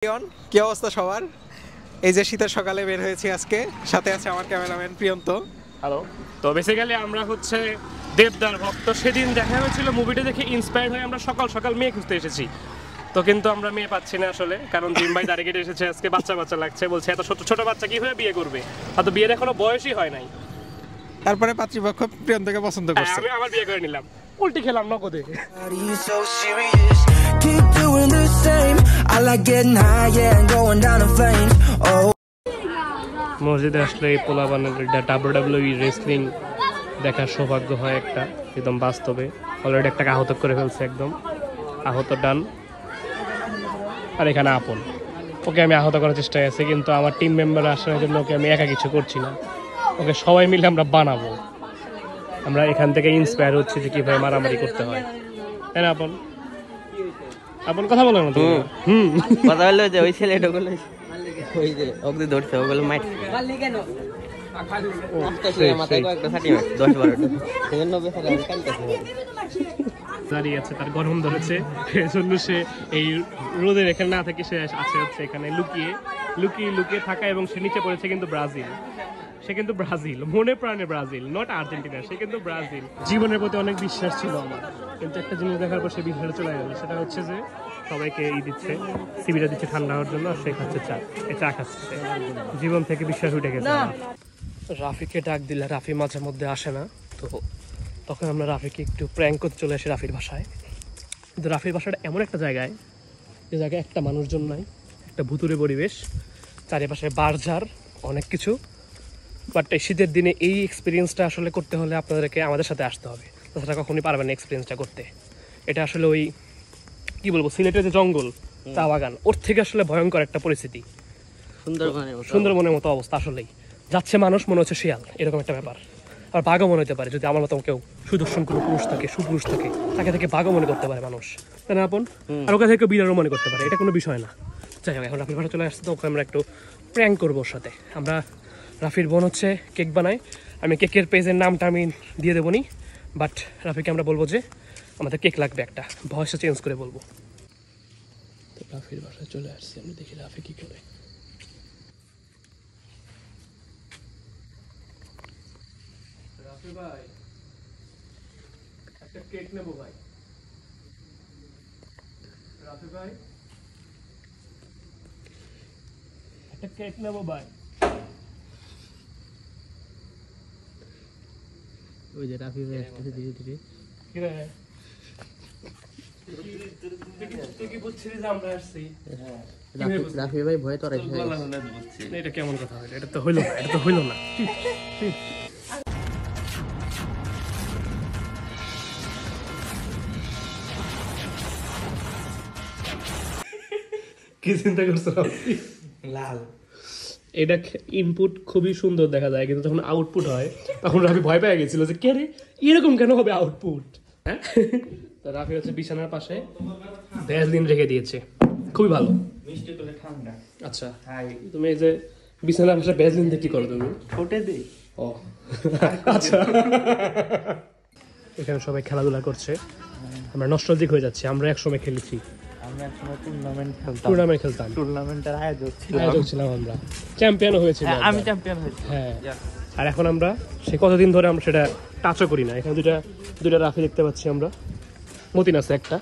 কি অবস্থা সবার? এই যে শীতের সকালে বের হয়েছি আজকে, সাথে আছে আমার ক্যামেরাম্যান প্রিয়ন্ত। হ্যালো। তো বেসিক্যালি আমরা হচ্ছে দেবদার ভক্ত। সেদিন দেখা হয়েছিল, মুভিটা দেখে ইন্সপায়ার্ড হয়ে আমরা সকাল সকাল মেয়ে খুঁজতে এসেছি। তো কিন্তু আমরা মেয়ে পাচ্ছি না আসলে, কারণ জিম ভাই দাঁড়িয়ে কেটে এসেছে আজকে, বাচ্চা বাচ্চা লাগছে, বলছে এত ছোট ছোট বাচ্চা কিভাবে বিয়ে করবে, হয়তো বিয়ের এখনো বয়সই হয় নাই। তারপরে পাত্রীপক্ষ প্রিয়ন্তকে পছন্দ করছে, আমি আমার বিয়ে করে নিলাম, উল্টি খেলাম নগদে। মসজিদে আসলে এই পোলাপানের WWE রেসলিং দেখার সৌভাগ্য হয় একটা, একদম বাস্তবে। অলরেডি একটা আহত করে ফেলছে, একদম আহত ডান। আর এখানে আপন, ওকে আমি আহত করার চেষ্টায় আছি, কিন্তু আমার টিম মেম্বার আসার জন্য ওকে আমি একা কিছু করছি না, ওকে সবাই মিলে আমরা বানাবো। আমরা এখান থেকে ইন্সপায়ার হচ্ছি যে কিভাবে মারামারি করতে হয়, তাই না আপন? আপন কথা বলো না তুমি। কথা বললো যে ওই ছেলেটা গুলো ওই যে ওকে ধরছে, ওগুলো মাইট দাঁড়িয়ে আছে, তার গরম ধরেছে, এজন্য সে এই রোদের এখানে না থেকে সে আছে হচ্ছে এখানে লুকিয়ে লুকিয়ে লুকিয়ে থাকা, এবং সে নিচে পড়েছে কিন্তু ব্রাজিল। সে কিন্তু ব্রাজিল, মনে প্রাণে ব্রাজিল, নট আর্জেন্টিনা, সে কিন্তু ব্রাজিল। জীবনের প্রতি অনেক বিশ্বাস ছিল আমার, কিন্তু একটা জিনিস দেখার পর সে বিশ্বাসে চলে গেল। সেটা হচ্ছে যে সবাইকে দিচ্ছে, সিবিটা দিচ্ছে ঠান্ডা হওয়ার জন্য, সে খাচ্ছে চা, এই চা খাচ্ছে। জীবন থেকে বিশ্বাস উঠে গেছে। রাফিকে ডাক দিলে রাফি মাঝে মধ্যে আসে না, তো তখন আমরা রাফিকে একটু প্র্যাঙ্ক করতে চলে আসি রাফির বাসায়। কিন্তু রাফির বাসাটা এমন একটা জায়গায়, যে জায়গায় একটা মানুষজন নাই, একটা ভুতুরে পরিবেশ, চারিপাশে বারঝাড়, অনেক কিছু। বাট এই শীতের দিনে এই এক্সপিরিয়েন্সটা আসলে করতে হলে আপনাদেরকে আমাদের সাথে আসতে হবে, তাছাড়া কখনই পারবেন না এক্সপিরিয়েন্সটা করতে। এটা আসলে ওই কি বলবো, সিলেটের যে জঙ্গল, চা বাগান, ওর থেকে আসলে ভয়ঙ্কর একটা পরিস্থিতি, সুন্দরবনের মতো অবস্থা। আসলেই যাচ্ছে মানুষ, মনে হচ্ছে শিয়াল, এরকম একটা ব্যাপার। আর বাঘও মনে হতে পারে, যদি আমার মতো কেউ সুদর্শন কোনো পুরুষ থাকে, সুপুরুষ থাকে, তাকে থেকে বাঘও মনে করতে পারে মানুষ, তাই না আপন? আর ওকে থেকে বিড়ালও মনে করতে পারে, এটা কোনো বিষয় না। যাই হোক, এখন রাফির বাসা চলে আসছে, তো ওকে আমরা একটু প্র্যাঙ্ক করবো ওর সাথে। আমরা রাফির বোন হচ্ছে কেক বানায়, আমি কেকের পেজের নামটা আমি দিয়ে দেবো নি, বাট রাফিকে আমরা বলবো যে আমাদের কেক লাগবে একটা, ভয়েসটা চেঞ্জ করে বলবো। তো রাফির বাসায় চলে আসছে, আমি দেখি রাফি কি করে। রাফি ভাই, একটা কেক নেবো ভাই। রাফি ভাই, একটা কেক নেবো ভাই। ওই যে রাফি ভাই আসতেছে ধীরে ধীরে। রাফি ভাই ভয়ে তো এটা কেমন কথা হইলো? এটা তো হইলো না, এটা তো হইলো না। কি চিন্তা করছো? লাল। এটা ইনপুট খুবই সুন্দর দেখা যায়, কিন্তু যখন আউটপুট হয় তখন রাফি ভয় পেয়ে গেছিল যে কে রে, এরকম কেন হবে আউটপুট। হ্যাঁ, তো রাফি হচ্ছে বিছানার পাশে ভ্যাসলিন রেখে দিয়েছে, খুবই ভালো। আচ্ছা, তুমি এই যে বিছানার পাশে ভ্যাসলিন দিয়ে কি করো তুমি? ঠোঁটে দিই। ও আচ্ছা। এখানে সবাই খেলাধুলা করছে, আমরা নস্টালজিক হয়ে যাচ্ছি। আমরা একসময় খেলেছি, টুর্নামেন্ট খেলতাম, টুর্নামেন্টের আয়োজক ছিলাম আমরা, চ্যাম্পিয়ন হয়েছিল। আমি চ্যাম্পিয়ন হয়েছি। হ্যাঁ, আর এখন আমরা সে কতদিন ধরে আমরা সেটা টাচও করি না। এখানে দুইটা রাফি দেখতে পাচ্ছি আমরা, মতিন আছে একটা,